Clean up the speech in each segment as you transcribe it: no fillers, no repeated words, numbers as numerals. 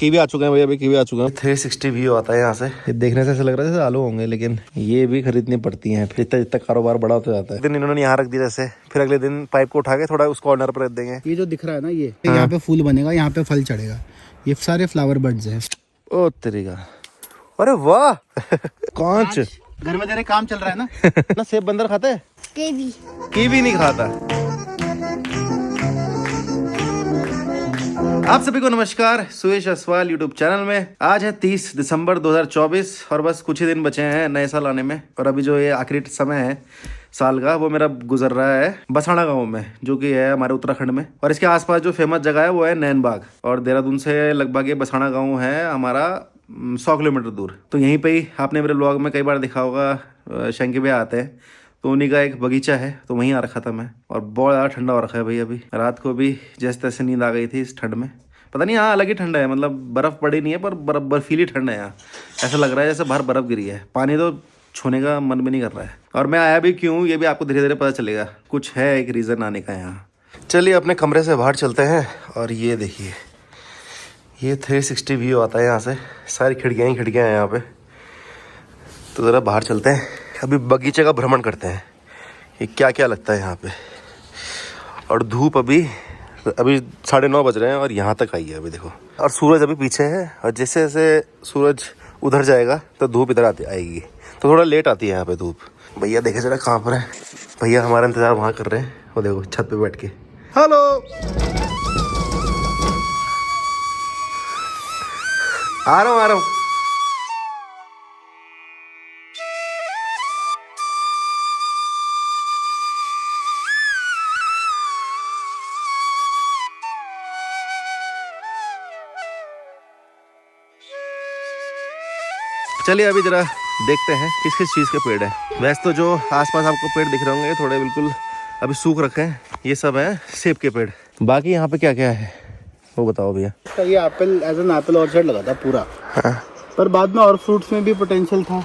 Kiwi आ चुके हैं भैया, अभी कीवी आ चुके हैं। 360 व्यू आता है यहाँ से। ये देखने से ऐसा लग रहा है जैसे आलू होंगे, लेकिन ये भी खरीदनी पड़ती हैं। फिर जितना जितना कारोबार बड़ा होता जाता है। दिन इन्होंने यहाँ रख दी जैसे, फिर अगले दिन पाइप को उठा के थोड़ा उस कॉर्नर पर रख देंगे। ये जो दिख रहा है ना, ये यहाँ पे फूल बनेगा, यहाँ पे फल चढ़ेगा। ये सारे फ्लावर बर्ड्स हैं। ओ तेरेगा, अरे वाह कांच। घर में तेरे काम चल रहा है ना। ना सेब बंदर खाता है, कीवी नहीं खाता। आप सभी को नमस्कार, सुयश असवाल यूट्यूब चैनल में। आज है 30 दिसंबर 2024 और बस कुछ ही दिन बचे हैं नए साल आने में। और अभी जो ये आखिरी समय है साल का, वो मेरा गुजर रहा है बसाना गांव में, जो कि है हमारे उत्तराखंड में। और इसके आसपास जो फेमस जगह है वो है नैनबाग। और देहरादून से लगभग ये बसाना गांव है हमारा 100 किलोमीटर दूर। तो यहीं पे ही आपने मेरे ब्लॉग में कई बार देखा होगा, शंकी भैया आते हैं, तो उन्हीं का एक बगीचा है, तो वहीं आ रखा था मैं। और बहुत ज़्यादा ठंडा हो रखा है भाई। अभी रात को भी जैसे तैसे नींद आ गई थी इस ठंड में। पता नहीं, यहाँ अलग ही ठंड है, मतलब बर्फ़ पड़ी नहीं है पर बर्फीली ठंड है यहाँ। ऐसा लग रहा है जैसे बाहर बर्फ़ गिरी है। पानी तो छूने का मन भी नहीं कर रहा है। और मैं आया भी क्यों, ये भी आपको धीरे धीरे पता चलेगा। कुछ है एक रीज़न आने का यहाँ। चलिए अपने कमरे से बाहर चलते हैं। और ये देखिए, ये 360 व्यू आता है यहाँ से। सारी खिड़कियाँ ही खिड़कियाँ हैं यहाँ पे। तो ज़रा बाहर चलते हैं, अभी बगीचे का भ्रमण करते हैं कि क्या क्या लगता है यहाँ पे। और धूप अभी 9:30 बज रहे हैं और यहाँ तक आई है अभी देखो। और सूरज अभी पीछे है, और जैसे जैसे सूरज उधर जाएगा तो धूप इधर आएगी। तो थोड़ा लेट आती है यहाँ पे धूप। भैया देखे जरा कहाँ पर है। भैया हमारा इंतज़ार वहाँ कर रहे हैं, वो देखो छत पे बैठ के। हेलो, आ रहा हूँ। चलिए अभी जरा देखते हैं किस किस चीज़ के पेड़ है। वैसे तो जो आसपास आपको पेड़ दिख रहे होंगे थोड़े बिल्कुल अभी सूख रखे हैं, ये सब है सेब के पेड़। बाकी यहाँ पे क्या क्या है वो बताओ भैया। ये apple as an apple orchard लगा था पूरा। हाँ। पर बाद में और फ्रूट्स में भी पोटेंशियल था,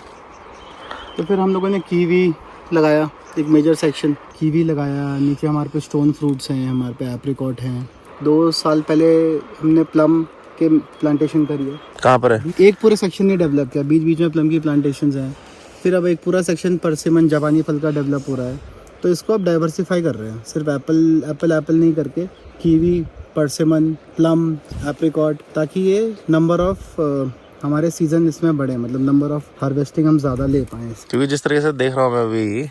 तो फिर हम लोगों ने कीवी लगाया, एक मेजर सेक्शन कीवी लगाया। नीचे हमारे पे स्टोन फ्रूट्स हैं, हमारे पे एप्रिकॉट हैं। 2 साल पहले हमने प्लम के प्लांटेशन करी है। कहाँ पर है? एक पूरे सेक्शन नहीं डेवलप किया, बीच बीच में प्लम की प्लांटेशंस हैं। फिर अब एक पूरा सेक्शन परसिमन जापानी फल का डेवलप हो रहा है। तो इसको अब डाइवर्सिफाई कर रहे हैं, सिर्फ एप्पल नहीं करके कीवी, परसिमन, प्लम, एप्रिकॉट, ताकि ये नंबर ऑफ हमारे सीजन इसमें बढ़े, मतलब नंबर ऑफ हार्वेस्टिंग हम ज़्यादा ले पाएँ। क्योंकि जिस तरीके से देख रहा हूँ मैं अभी,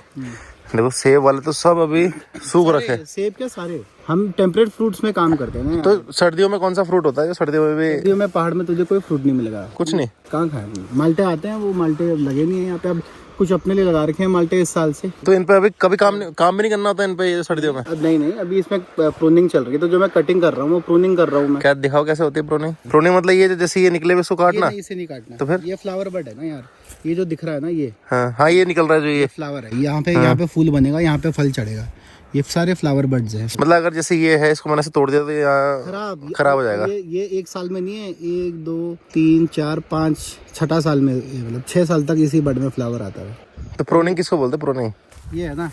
देखो सेब वाले तो सब अभी सूख रखे हैं। सेब क्या, सारे हम टेम्परेट फ्रूट्स में काम करते हैं ना। तो सर्दियों में कौन सा फ्रूट होता है जो सर्दियों में भी? सर्दियों में पहाड़ में तुझे कोई फ्रूट नहीं मिलेगा, कुछ नहीं। कहाँ खाएंगे? माल्टे आते हैं, वो माल्टे लगे नहीं है यहाँ पे। अब कुछ अपने लिए लगा रखे हैं माल्टे इस साल से। तो इन पे अभी कभी काम भी नहीं करना होता इन पे ये सर्दियों में? अब नहीं, अभी इसमें प्रूनिंग चल रही है, तो जो मैं कटिंग कर रहा हूँ वो प्रूनिंग कर रहा हूँ मैं। क्या दिखाओ कैसे होती है प्रूनिंग मतलब ये जैसे ये निकले हुए इसको काटना? इसे नहीं काटना। तो फिर ये फ्लावर बड है ना यार, ये जो दिख रहा है ना, ये हाँ ये निकल रहा है जो ये फ्लावर है। यहाँ पे फूल बनेगा, यहाँ पे फल चढ़ेगा। ये सारे फ्लावर बर्ड्स हैं। मतलब अगर जैसे ये है, इसको मैंने से तोड़ दिया तो यहाँ खराब हो जाएगा। ये 1 साल में नहीं है, 1 2 3 4 5 6 साल में, मतलब 6 साल तक इसी बर्ड में फ्लावर आता है। तो प्रूनिंग किसको बोलते हैं? प्रूनिंग ये है ना,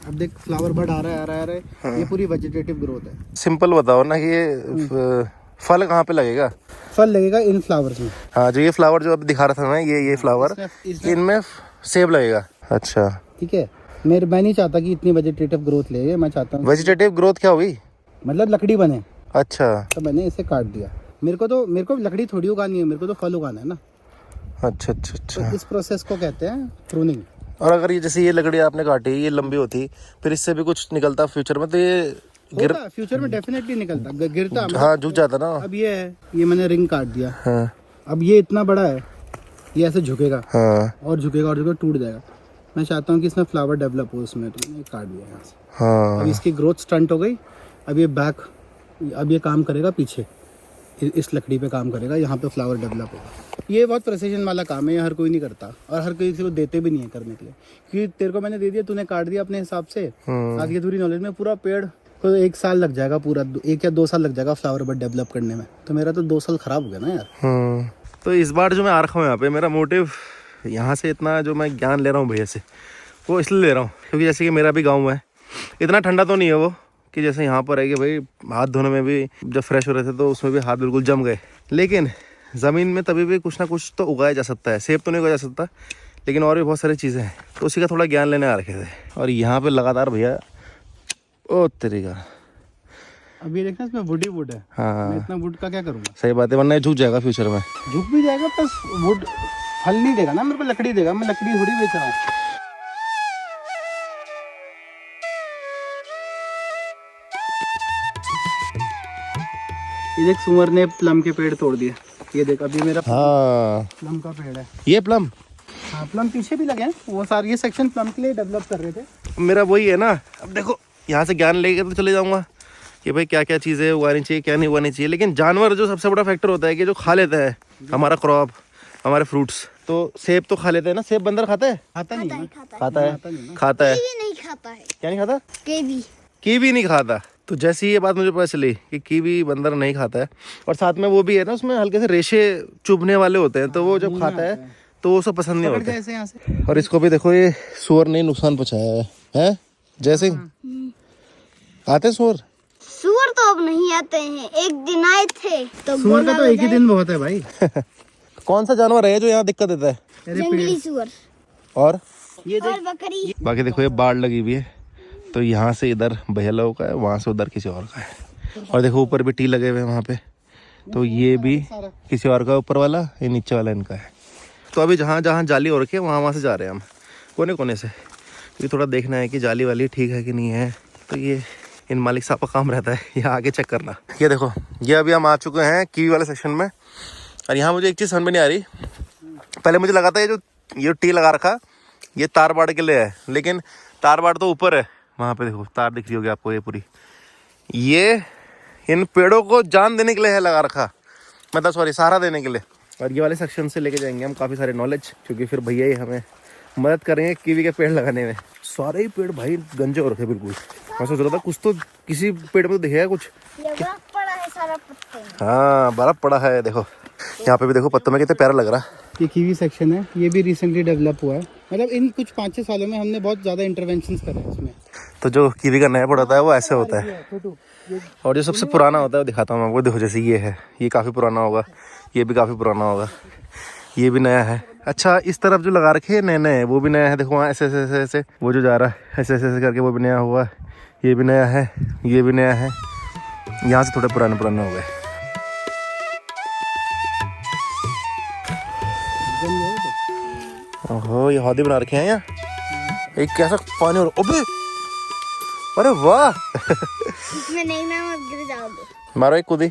अब देख फ्लावर बर्ड आ रहा है। ये पूरी वेजिटेटिव ग्रोथ है। सिंपल बताओ ना कि ये फल कहाँ पे लगेगा? फल लगेगा इन फ्लावर्स में। हाँ, जो ये फ्लावर जो अभी दिखा रहा था ना, ये फ्लावर, इनमें सेब लगेगा। अच्छा ठीक है। मैं नहीं चाहता कि इतनी वेजिटेटिव ग्रोथ ले, मैं चाहता हूँ वेजिटेटिव ग्रोथ क्या हुई, मतलब लकड़ी बने। अच्छा, तो मैंने इसे काट दिया। मेरे को लकड़ी थोड़ी उगानी है, मेरे को तो फल उगाना है ना। अच्छा। तो इस प्रोसेस को कहते हैं प्रूनिंग। और अगर ये जैसे ये लकड़ी आपने काटी, ये लंबी होती, फिर इससे भी कुछ निकलता फ्यूचर में, तो ये फ्यूचर में डेफिनेटली निकलता, गिरता। हाँ, झुक जाता ना। अब ये है, ये मैंने रिंग काट दिया। हाँ। अब ये इतना बड़ा है, ये ऐसे झुकेगा। हाँ। और झुकेगा टूट जाएगा। मैं चाहता हूँ कि इसमें फ्लावर डेवलप हो, उसमें तो मैंने काट दिया यहाँ से। हाँ। अब इसकी ग्रोथ स्टंट हो गई। अब ये काम करेगा पीछे, इस लकड़ी पे काम करेगा, यहाँ पे फ्लावर डेवलप होगा। ये बहुत प्रिसीजन वाला काम है, ये हर कोई नहीं करता, और हर कोई को देते भी नहीं है करने के लिए, क्योंकि तेरे को मैंने दे दिया, तूने काट दिया अपने हिसाब से। आगे पूरी नॉलेज में पूरा पेड़ को 1 साल लग जाएगा, पूरा 1 या 2 साल लग जाएगा फ्लावर बर्ड डेवलप करने में। तो मेरा तो 2 साल खराब हो गया ना यार। तो इस बार जो मैं आ रखा हूँ यहाँ पे, मेरा मोटिव यहाँ से इतना जो मैं ज्ञान ले रहा हूँ भैया से, वो इसलिए ले रहा हूँ क्योंकि जैसे कि मेरा भी गाँव है, इतना ठंडा तो नहीं है वो कि जैसे यहाँ पर है कि भाई हाथ धोने में भी जब फ्रेश हो रहे थे तो उसमें भी हाथ बिल्कुल जम गए। लेकिन ज़मीन में तभी भी कुछ ना कुछ तो उगाया जा सकता है। सेब तो नहीं उगाया जा सकता, लेकिन और भी बहुत सारी चीज़ें हैं, तो उसी का थोड़ा ज्ञान लेने आ रखे थे। और यहाँ पे लगातार भैया ओ तरीका, अब ये देखना इसमें वुड ही वुड है। हाँ मैं इतना वुड का क्या करूँगा? सही बात है, वरना ये झुक जाएगा फ्यूचर में। झुक भी जाएगा प्लस वुड फल नहीं देगा ना मेरे को, लकड़ी देगा। मैं लकड़ी थोड़ी बेच रहा हूँ। ये देख सुअर ने प्लम के पेड़ तोड़ दिए। ये देख अभी मेरा हाँ प्लम का पेड़ है। ये प्लम, हाँ प्लम पीछे भी लगे हैं, वो सारे ये सेक्शन प्लम के लिए डेवलप कर रहे थे। मेरा वही है ना। अब देखो यहाँ से ज्ञान लेके तो चले जाऊँगा कि भाई क्या क्या चीज़ें उगानी चाहिए, क्या नहीं उगानी चाहिए, लेकिन जानवर जो सबसे बड़ा फैक्टर होता है कि जो खा लेता है हमारा क्रॉप, हमारे फ्रूट्स। तो सेब तो खा लेते हैं ना, सेब बंदर खाता है? खाता नहीं है, खाता है, खाता है। कीवी नहीं खाता है। क्या नहीं खाता? कीवी नहीं खाता। तो जैसी ये बात मुझे पता चली कि कीवी बंदर नहीं खाता है, और साथ में वो भी है ना उसमें हल्के से रेशे चुभने वाले होते हैं, तो वो जब खाता है तो वो सब पसंद नहीं होता ऐसे यहाँ से। और इसको भी देखो, ये सुअर ने नुकसान पहुंचाया है जैसे आते सुअर। सुअर तो अब नहीं आते हैं, एक दिन आए थे तो सुअर का तो एक ही दिन बहुत है भाई। कौन सा जानवर है जो यहाँ दिक्कत देता है? जंगली सुअर और और बकरी। बाकी देखो ये बाढ़ लगी हुई है, तो यहाँ से इधर भैया लोगों का है, वहाँ से उधर किसी और का है। और देखो ऊपर भी टी लगे हुए हैं वहाँ पे, तो ये भी किसी और का, ऊपर वाला ये नीचे वाला इनका है। तो अभी जहाँ जहाँ जाली हो रखी है वहाँ से जा रहे हैं हम, कोने कोने से, क्योंकि थोड़ा देखना है कि जाली वाली ठीक है कि नहीं है। तो ये इन मालिक साहब का काम रहता है यहाँ आगे चेक करना। ये देखो ये अभी हम आ चुके हैं कीवी वाले सेक्शन में, और यहाँ मुझे एक चीज़ समझ में नहीं आ रही। पहले मुझे लगा था ये टी लगा रखा ये तार बाड़ के लिए है, लेकिन तार बाड़ तो ऊपर है, वहाँ पे देखो तार दिख रही होगी आपको, ये पूरी ये इन पेड़ों को जान देने के लिए है लगा रखा, मतलब सॉरी सहारा देने के लिए। और ये वाले सेक्शन से लेके जाएंगे हम काफ़ी सारे नॉलेज, क्योंकि फिर भैया ही हमें मदद करेंगे कीवी के पेड़ लगाने में। सारे ही पेड़ भाई गंजे हो रखे बिल्कुल। मैं सोच रहा था कुछ तो किसी पेड़ में तो दिखेगा कुछ। बर्फ पड़ा है सारा पत्ते। हाँ बर्फ पड़ा है, देखो यहाँ पे भी देखो पत्तों में कितने प्यारा लग रहा। ये कीवी सेक्शन है, ये भी रिसेंटली डेवलप हुआ है। मतलब इन कुछ 5-6 सालों में हमने बहुत ज़्यादा इंटरवेंशंस करे हैं इसमें। तो जो कीवी का नया पेड़ होता है वो ऐसे होता है, और जो सबसे पुराना होता है वो दिखाता हूँ मैं आपको। देखो जैसे ये है, ये काफ़ी पुराना होगा, ये भी काफ़ी पुराना होगा, ये भी नया है। अच्छा इस तरफ जो लगा रखे हैं नए नए वो भी नया है, देखो वहाँ ऐसे ऐसे ऐसे ऐसे वो जो जा रहा है ऐसे ऐसे ऐसे करके वो भी नया हुआ, ये भी नया है, ये भी नया है। यहाँ से थोड़े पुराने पुराने हो गए। ओहो ये हौदी बना रखे हैं यहाँ। एक कैसा पानी हो रहा, ओबे अरे वाह इसमें नहीं ना मत गिर जाओगे। मारो एक कूदी।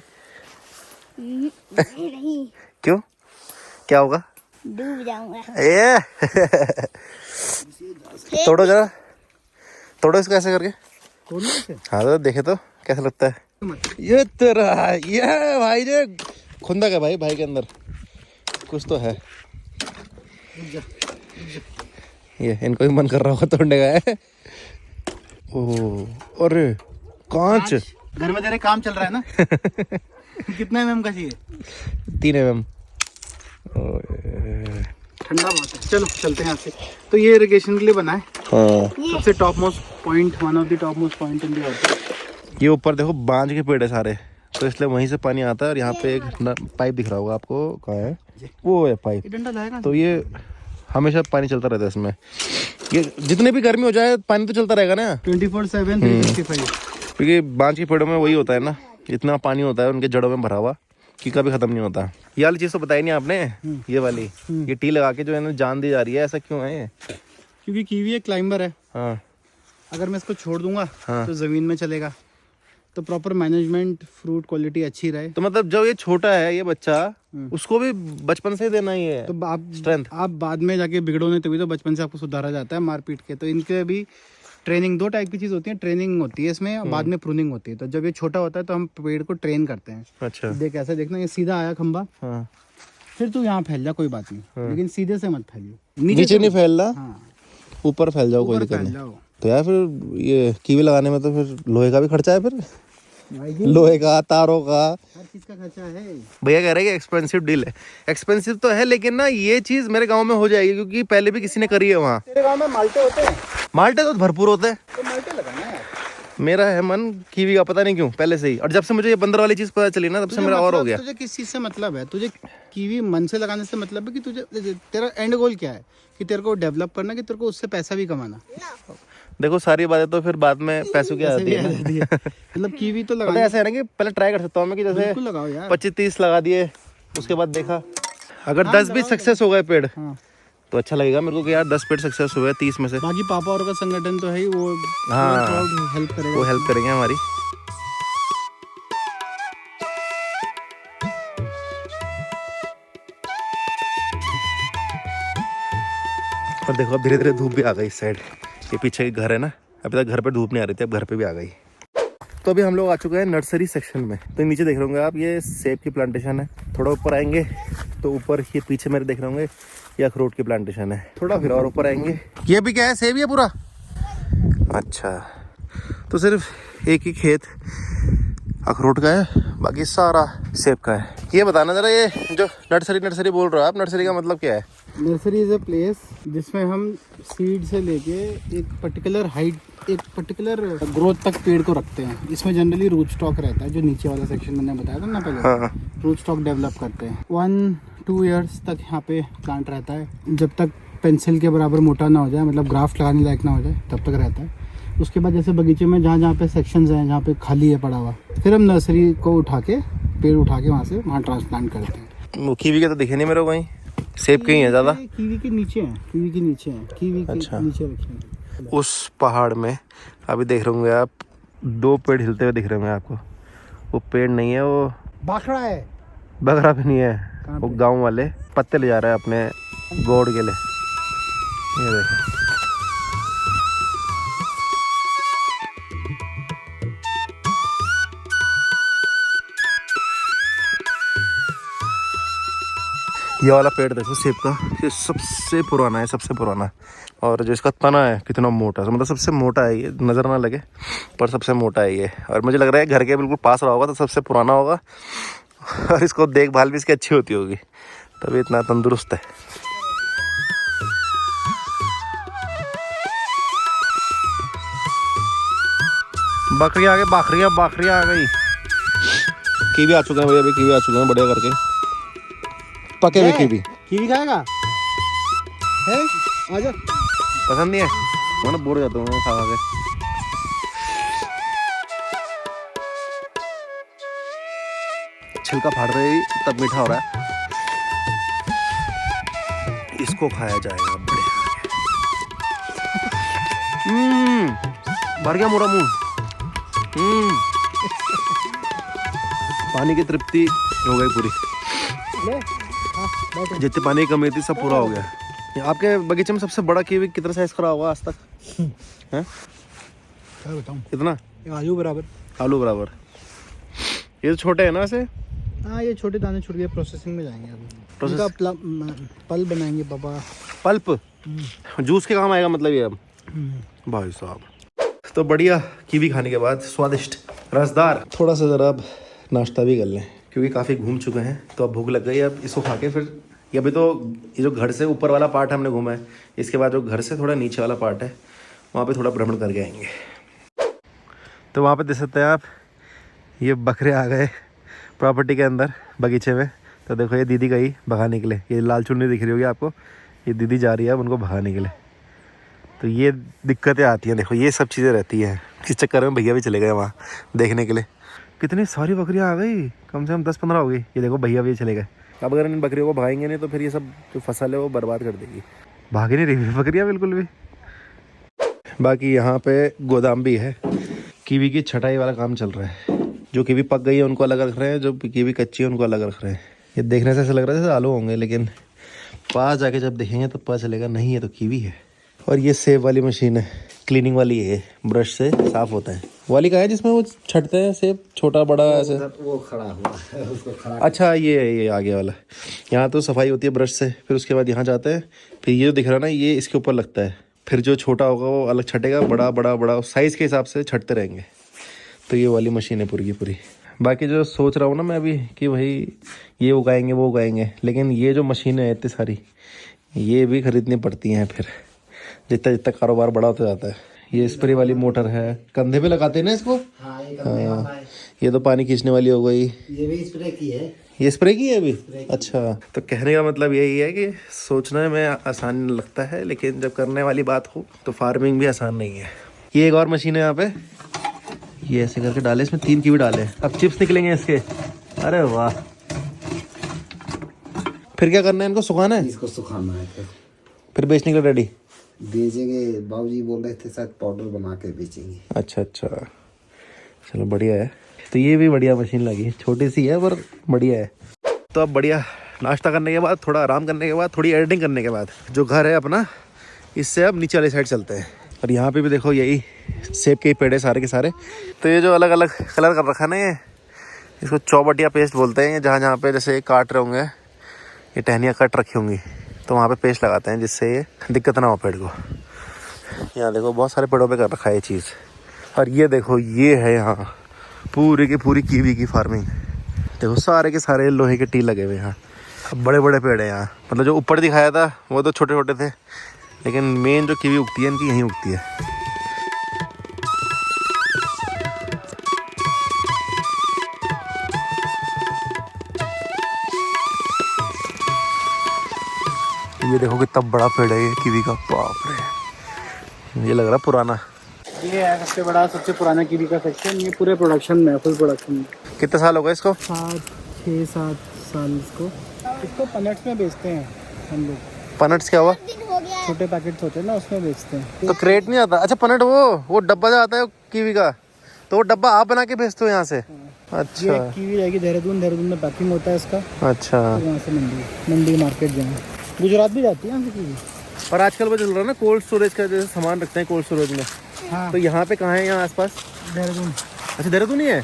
नहीं क्यों, क्या होगा? डूब जाऊंगा। ए तोड़ो जरा, तोड़ो इसको ऐसे करके। हाँ तो देखे तो कैसा लगता है। ये तेरा ये भाई ये खुंदक है भाई, भाई के अंदर कुछ तो है। ये इनको भी मन कर रहा होगा तोड़ने का है। ओह अरे कांच घर में तेरे काम चल रहा है ना। कितना mm का चाहिए? 3 mm। ठंडा बहुत है, चलो चलते हैं यहाँ से। तो ये इरिगेशन के लिए बना है। हाँ सबसे top most point, one of the top most point in the earth. ये ऊपर देखो बांज के पेड़ है सारे, तो इसलिए वहीं से पानी आता है। और यहाँ पे एक पाइप दिख रहा होगा आपको, कहाँ है वो है पाइप, डंडा लाएगा तो ये हमेशा पानी चलता रहता है इसमें। ये जितने भी गर्मी हो जाए पानी तो चलता रहेगा ना 24/7 365। क्योंकि बांज के पेड़ों में वही होता है ना, इतना पानी होता है उनके जड़ों में भरा हुआ कि कभी खत्म नहीं होता। ये वाली चीज़ तो बताई नहीं आपने, ये वाली ये टी लगा के जो है ना जान दी जा रही है, ऐसा क्यों है ये? क्योंकि कीवी एक क्लाइंबर है। हाँ अगर मैं इसको छोड़ दूंगा हाँ। तो जमीन में चलेगा, तो प्रॉपर मैनेजमेंट, फ्रूट क्वालिटी अच्छी रहे। तो मतलब जब ये छोटा है ये बच्चा, उसको भी बचपन से ही देना ही है तो आप स्ट्रेंथ। आप बाद में जाके बिगड़ोगे तभी तो बचपन से आपको सुधारा जाता है मार पीट के। तो इनके भी ट्रेनिंग 2 टाइप की चीज़ होती है, ट्रेनिंग होती है इसमें और बाद में प्रूनिंग होती है। तो जब ये छोटा होता है तो हम पेड़ को ट्रेन करते हैं। अच्छा देख ऐसे देखना, ये सीधा आया खंबा, हाँ फिर तू यहाँ फैल जा, कोई बात नहीं, लेकिन सीधे से मत फैलियो। नीचे नहीं फैलना, हाँ ऊपर फैल जाओ, कोई ऊपर दिक्कत फैल नहीं। जाओ तो यार फिर ये कीवी लगाने में तो फिर लोहे का भी खर्चा है, फिर भाई जी, लोहे का, तारों का, हर चीज़ का खर्चा है। भैया कह रहे हैं कि एक्सपेंसिव डील है। एक्सपेंसिव तो है, लेकिन ना ये चीज़ मेरे गांव में हो जाएगी, क्योंकि पहले भी किसी ने करी है वहाँ। तेरे गाँव में माल्टे होते हैं? माल्टे तो भरपूर होते हैं। तो माल्टे लगाना यार। मेरा है मन कीवी का, पता नहीं क्यों पहले से ही। और जब से मुझे ये बंदर वाली चीज पता चली ना, तब से मेरा और हो गया। तुझे किस चीज से मतलब है? तुझे कीवी मन से लगाने से मतलब है कि तुझे तेरा एंड गोल क्या है? कि तेरे को डेवलप करना, कि तेरे को उससे पैसा भी कमाना? देखो सारी बातें तो फिर बाद में पैसों की आ जाती है। मतलब कीवी तो पता लगा, है ऐसा है ना कि पहले ट्राई कर सकता हूँ मैं, कि जैसे बिल्कुल लगाओ यार। 25-30 लगा दिए, उसके बाद देखा अगर 10 भी सक्सेस हो गए पेड़ हाँ। तो अच्छा लगेगा मेरे को कि यार 10 पेड़ सक्सेस हुए 30 में से। बाकी पापा और का संगठन तो है ही, वो हाँ, हेल्प करेगा, वो हेल्प करेंगे हमारी। और देखो अब धीरे धीरे धूप भी आ गई इस साइड। ये पीछे के घर है ना, अभी तक घर पे धूप नहीं आ रही थी, अब घर पे भी आ गई। तो अभी हम लोग आ चुके हैं नर्सरी सेक्शन में। तो नीचे देख रहे होंगे आप, ये सेब की प्लांटेशन है। थोड़ा ऊपर आएंगे तो ऊपर ये पीछे मेरे देख रहे होंगे ये अखरोट की प्लांटेशन है। थोड़ा फिर और ऊपर आएंगे, ये भी क्या है, सेब ही है पूरा। अच्छा, तो सिर्फ एक ही खेत अखरोट का है, बाकी सारा सेब का है। ये बताना जरा, ये जो नर्सरी बोल रहे हो आप, नर्सरी का मतलब क्या है? नर्सरी इज अ प्लेस जिसमें हम सीड से लेके एक पर्टिकुलर हाइट, एक पर्टिकुलर ग्रोथ तक पेड़ को रखते हैं। इसमें जनरली रूट स्टॉक रहता है, जो नीचे वाला सेक्शन मैंने बताया था ना पहले। हाँ। रूट स्टॉक डेवलप करते हैं। 1-2 ईयर्स तक यहाँ पे प्लांट रहता है, जब तक पेंसिल के बराबर मोटा ना हो जाए, मतलब ग्राफ्ट लगाने लायक ना हो जाए, तब तक रहता है। उसके बाद जैसे बगीचे में जहाँ जहाँ पे सेक्शंस हैं, जहाँ पे खाली है पड़ा हुआ, फिर हम नर्सरी को उठा के, पेड़ उठा के वहाँ ट्रांसप्लांट करते हैं। वो कीवी के तो दिखे नहीं मेरे को कहीं, सेब के ही है ज़्यादा। कीवी के नीचे है, कीवी के नीचे है, कीवी के अच्छा। नीचे रखेंगे। उस पहाड़ में अभी देख रहे होंगे आप, 2 पेड़ हिलते हुए दिख रहे होंगे आपको। वो पेड़ नहीं है, वो बाखड़ा है, बगरा भी नहीं है, कहाँ वो पे? गांव वाले पत्ते ले जा रहे हैं अपने गोड़ के लिए। ये देखो, ये वाला पेड़ देखो सेब का, ये सबसे पुराना है, सबसे पुराना। और जो इसका तना है कितना मोटा है, मतलब सबसे मोटा है ये, नज़र ना लगे पर सबसे मोटा है ये। और मुझे लग रहा है घर के बिल्कुल पास रहा होगा तो सबसे पुराना होगा, और इसको देखभाल भी इसकी अच्छी होती होगी, तभी इतना तंदुरुस्त है। बकरियाँ आ गई, बाखरियाँ आ गई। कीवी आ चुके हैं भैया, अभी कीवी आ चुके हैं बढ़िया करके, पके हुए कीवी। कीवी खाएगा है? आजा। पसंद नहीं है, मैं ना बोर हो जाता हूँ खा खा के। छिलका फाड़ रहे तब मीठा हो रहा है, इसको खाया जाएगा बढ़िया। भर गया मोरा मुंह। पानी की तृप्ति हो गई पूरी, जितने पानी की कमी थी सब पूरा हो गया। ये आपके बगीचे में सबसे बड़ा कीवी कितना साइज का होगा आज तक? हैं? क्या बताऊं? इतना? आलू बराबर। आलू बराबर। ये तो छोटे हैं ना ऐसे? हाँ, ये छोटे दाने छुट गए, प्रोसेसिंग में जाएंगे अभी। प्रोसेस- इनका पल बनाएंगे पापा। पल्प जूस के काम आएगा मतलब ये अब। भाई साहब, तो बढ़िया कीवी खाने के बाद स्वादिष्ट रसदार, थोड़ा सा ज़रा अब नाश्ता भी कर लें क्योंकि काफ़ी घूम चुके हैं, तो अब भूख लग गई। अब इसको खा के फिर ये अभी तो ये जो घर से ऊपर वाला पार्ट हमने घूमा है, इसके बाद जो घर से थोड़ा नीचे वाला पार्ट है वहाँ पे थोड़ा भ्रमण करके आएंगे। तो वहाँ पे देख सकते हैं आप, ये बकरे आ गए प्रॉपर्टी के अंदर बगीचे में। तो देखो ये दीदी गई भगाने के लिए, ये लाल चुन्नी दिख रही होगी आपको, ये दीदी जा रही है अब उनको भगाने के लिए। तो ये दिक्कतें आती हैं, देखो ये सब चीज़ें रहती हैं। इस चक्कर में भैया भी चले गए वहाँ देखने के लिए। कितनी सारी बकरियाँ आ गई, कम से कम 10-15 हो गई। ये देखो भैया भी चले गए। अब अगर इन बकरियों को भगाएंगे नहीं तो फिर ये सब जो फसल है वो बर्बाद कर देगी। भाग ही नहीं रही बकरियाँ बिल्कुल भी। बाकी यहाँ पे गोदाम भी है, कीवी की छटाई वाला काम चल रहा है। जो कीवी पक गई है उनको अलग रख रहे हैं, जो कीवी कच्ची है उनको अलग रख रहे हैं। ये देखने से ऐसा लग रहा है जैसे आलू होंगे, लेकिन पास जाके जब देखेंगे तो पता चलेगा नहीं, ये तो कीवी है। और ये सेब वाली मशीन है, क्लीनिंग वाली है, ब्रश से साफ होता है। वाली का है जिसमें वो छटते हैं सेब, छोटा बड़ा ऐसे। वो खड़ा हुआ है, उसको खड़ा। अच्छा ये आगे वाला, यहाँ तो सफाई होती है ब्रश से, फिर उसके बाद यहाँ जाते हैं, फिर ये जो दिख रहा है ना ये इसके ऊपर लगता है, फिर जो छोटा होगा वो अलग छटेगा, बड़ा साइज़ के हिसाब से छटते रहेंगे। तो ये वाली मशीन है पूरी की पूरी। बाकी जो सोच रहा हूँ ना मैं अभी कि भाई ये उगाएंगे वो उगाएंगे, लेकिन ये जो मशीनें हैं इतनी सारी, ये भी ख़रीदनी पड़ती हैं फिर जितना जितना कारोबार बड़ा होता जाता है। ये स्प्रे वाली मोटर है, कंधे पे लगाते हैं ना इसको। हाँ, ये तो पानी खींचने वाली हो गई। ये भी स्प्रे की है। ये स्प्रे की है अभी। अच्छा, तो कहने का मतलब यही है कि सोचने में आसान लगता है, लेकिन जब करने वाली बात हो तो फार्मिंग भी आसान नहीं है। ये एक और मशीन है यहाँ पे, ये ऐसे करके डाले, इसमें 3 कीवी डाले, अब चिप्स निकलेंगे इसके। अरे वाह, फिर क्या करना है इनको? सुखाना है, इसको सुखाना है, फिर बेचने के लिए रेडी बेचेंगे। बाबूजी बोल रहे थे शायद पाउडर बना के बेचेंगे। अच्छा, चलो बढ़िया है। तो ये भी बढ़िया मशीन लगी, छोटी सी है पर बढ़िया है। तो अब बढ़िया नाश्ता करने के बाद, थोड़ा आराम करने के बाद, थोड़ी एडिटिंग करने के बाद, जो घर है अपना, इससे अब नीचे वाली साइड चलते हैं। और यहाँ पे भी देखो यही सेब के पेड़ है सारे के सारे। तो ये जो अलग अलग कलर कर रखा है ना, ये इसको चौबटिया पेस्ट बोलते हैं। जहाँ जहाँ पे जैसे काट रहे होंगे, ये टहनियाँ कट रखी होंगी, तो वहाँ पे पेस्ट लगाते हैं जिससे ये दिक्कत ना हो पेड़ को। यहाँ देखो बहुत सारे पेड़ों पे कर रखा है ये चीज़। और ये देखो, ये है यहाँ पूरी की पूरी कीवी की फार्मिंग। देखो सारे के सारे लोहे के टी लगे हुए हैं यहाँ। बड़े बड़े पेड़ हैं यहाँ, मतलब जो ऊपर दिखाया था वो तो छोटे छोटे थे, लेकिन मेन जो कीवी उगती है इनकी यहीं उगती है। ये देखो कितना बड़ा पेड़ है ये कीवी का, बाप रे, ये लग रहा पुराना। ये है सबसे बड़ा, सबसे पुराना कीवी का सेक्शन। ये पूरे प्रोडक्शन में, फुल प्रोडक्शन में। कितने साल हो गए इसको? 6-7 साल। इसको पनट्स में बेचते हैं हम लोग। पनट्स क्या हुआ? छोटे पैकेट्स होते हैं ना, उसमें बेचते हैं। तो क्रेट नहीं आता? अच्छा, पनट वो डब्बा जो आता है कीवी का, तो वो डब्बा आप बना के भेजते हो यहाँ से? अच्छा, ये कीवी जाएगी देहरादून में पैकिंग होता है इसका। अच्छा, वहाँ से मंडी मार्केट जाए। गुजरात भी जाती है यहाँ से कीवी। और आजकल वो चल रहा है ना कोल्ड स्टोरेज का, जैसे सामान रखते हैं कोल्ड स्टोरेज में। हाँ, तो यहाँ पे कहाँ है? यहाँ आसपास देहरादून, अच्छा, देहरादून ही है,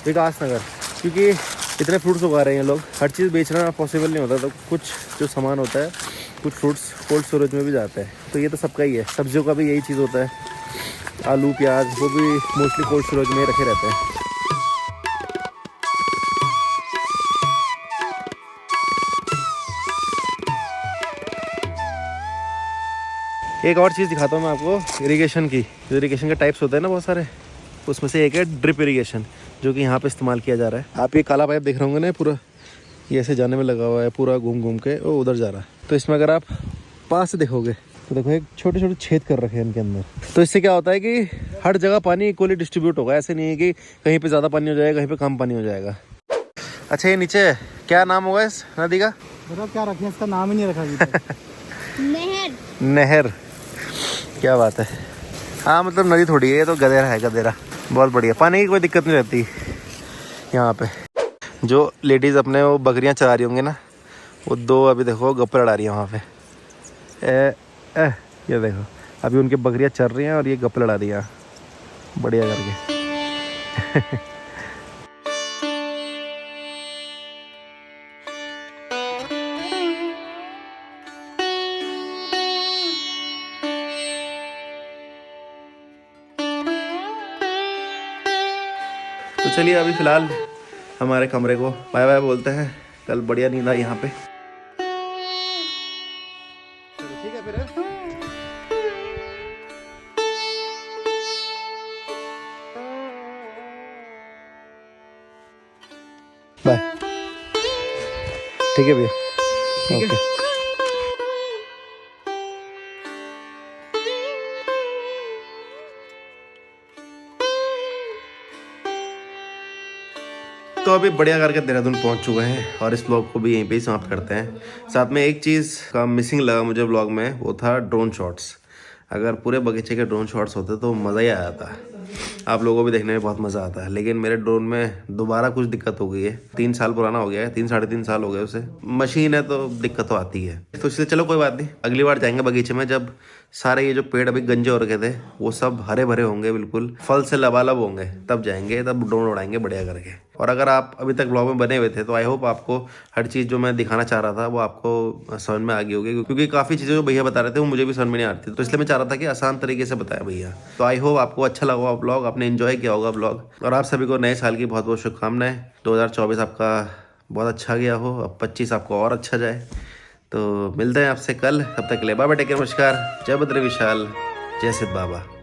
विकास नगर। क्योंकि इतने फ्रूट्स उगा रहे हैं लोग, हर चीज़ बेचना पॉसिबल नहीं होता, तो कुछ जो सामान होता है, कुछ फ्रूट्स कोल्ड स्टोरेज में भी जाते हैं। तो ये तो सबका ही है, सब्जियों का भी यही चीज़ होता है। आलू प्याज वो भी मोस्टली कोल्ड स्टोरेज में रखे रहते हैं। एक और चीज़ दिखाता हूँ मैं आपको, इरिगेशन की। जो इरिगेशन के टाइप्स होते हैं ना बहुत सारे, उसमें से एक है ड्रिप इरिगेशन, जो कि यहाँ पे इस्तेमाल किया जा रहा है। आप ये काला पाइप देख रहे होंगे ना, पूरा ये ऐसे जाने में लगा हुआ है, पूरा घूम घूम के वो उधर जा रहा है। तो इसमें अगर आप पास से देखोगे तो देखो एक छोटे छोटे छेद कर रखे हैं इनके अंदर। तो इससे क्या होता है कि हर जगह पानी इक्वली डिस्ट्रीब्यूट होगा। ऐसे नहीं है कि कहीं पे ज़्यादा पानी हो जाएगा, कहीं पे कम पानी हो जाएगा। अच्छा, ये नीचे क्या नाम होगा इस नदी का? क्या रखें, इसका नाम ही नहीं रखा गया। नहर, क्या बात है। हाँ, मतलब नदी थोड़ी है, ये तो गदेरा है, गदेरा। बहुत बढ़िया, पानी की कोई दिक्कत नहीं रहती यहाँ पे। जो लेडीज़ अपने वो बकरियाँ चरा रही होंगी ना, वो 2 अभी देखो गप्पे लड़ा रही हैं वहाँ पे। ये देखो अभी उनकी बकरियाँ चर रही हैं और ये गप्पे लड़ा रही हैं बढ़िया करके। तो चलिए अभी फ़िलहाल हमारे कमरे को बाय बाय बोलते हैं। कल बढ़िया नींद आई यहाँ पे। ठीक है फिर, बाय। ठीक है भैया, ओके। तो अभी बढ़िया करके देहरादून पहुंच चुके हैं और इस ब्लॉग को भी यहीं पे ही समाप्त करते हैं। साथ में एक चीज़ का मिसिंग लगा मुझे ब्लॉग में, वो था ड्रोन शॉट्स। अगर पूरे बगीचे के ड्रोन शॉट्स होते तो मज़ा ही आ जाता। आप लोगों को भी देखने में बहुत मज़ा आता है, लेकिन मेरे ड्रोन में दोबारा कुछ दिक्कत हो गई है। 3 साल पुराना हो गया है, 3-3.5 साल हो गए उसे। मशीन है तो दिक्कत तो आती है, तो इसलिए चलो कोई बात नहीं, अगली बार जाएंगे बगीचे में जब सारे ये जो पेड़ अभी गंजे हो रखे थे वो सब हरे भरे होंगे, बिल्कुल फल से लबालब होंगे, तब जाएंगे, तब ड्रोन उड़ाएंगे बढ़िया करके। और अगर आप अभी तक ब्लॉग में बने हुए थे तो आई होप आपको हर चीज़ जो मैं दिखाना चाह रहा था वो आपको समझ में आ गई होगी, क्योंकि काफ़ी चीज़ें जो भैया बता रहे थे वो मुझे भी समझ में नहीं आती, तो इसलिए मैं चाह रहा था कि आसान तरीके से बताया भैया। तो आई होप आपको अच्छा लगा होगा ब्लॉग, आपने एंजॉय किया होगा ब्लॉग। और आप सभी को नए साल की बहुत बहुत शुभकामनाएं। 2024 आपका बहुत अच्छा गया हो, अब 25 आपको और अच्छा जाए। तो मिलते हैं आपसे कल, तब तक के लिए बाय बाय, टेक केयर, नमस्कार, जय बद्री विशाल, जय सिद्ध बाबा।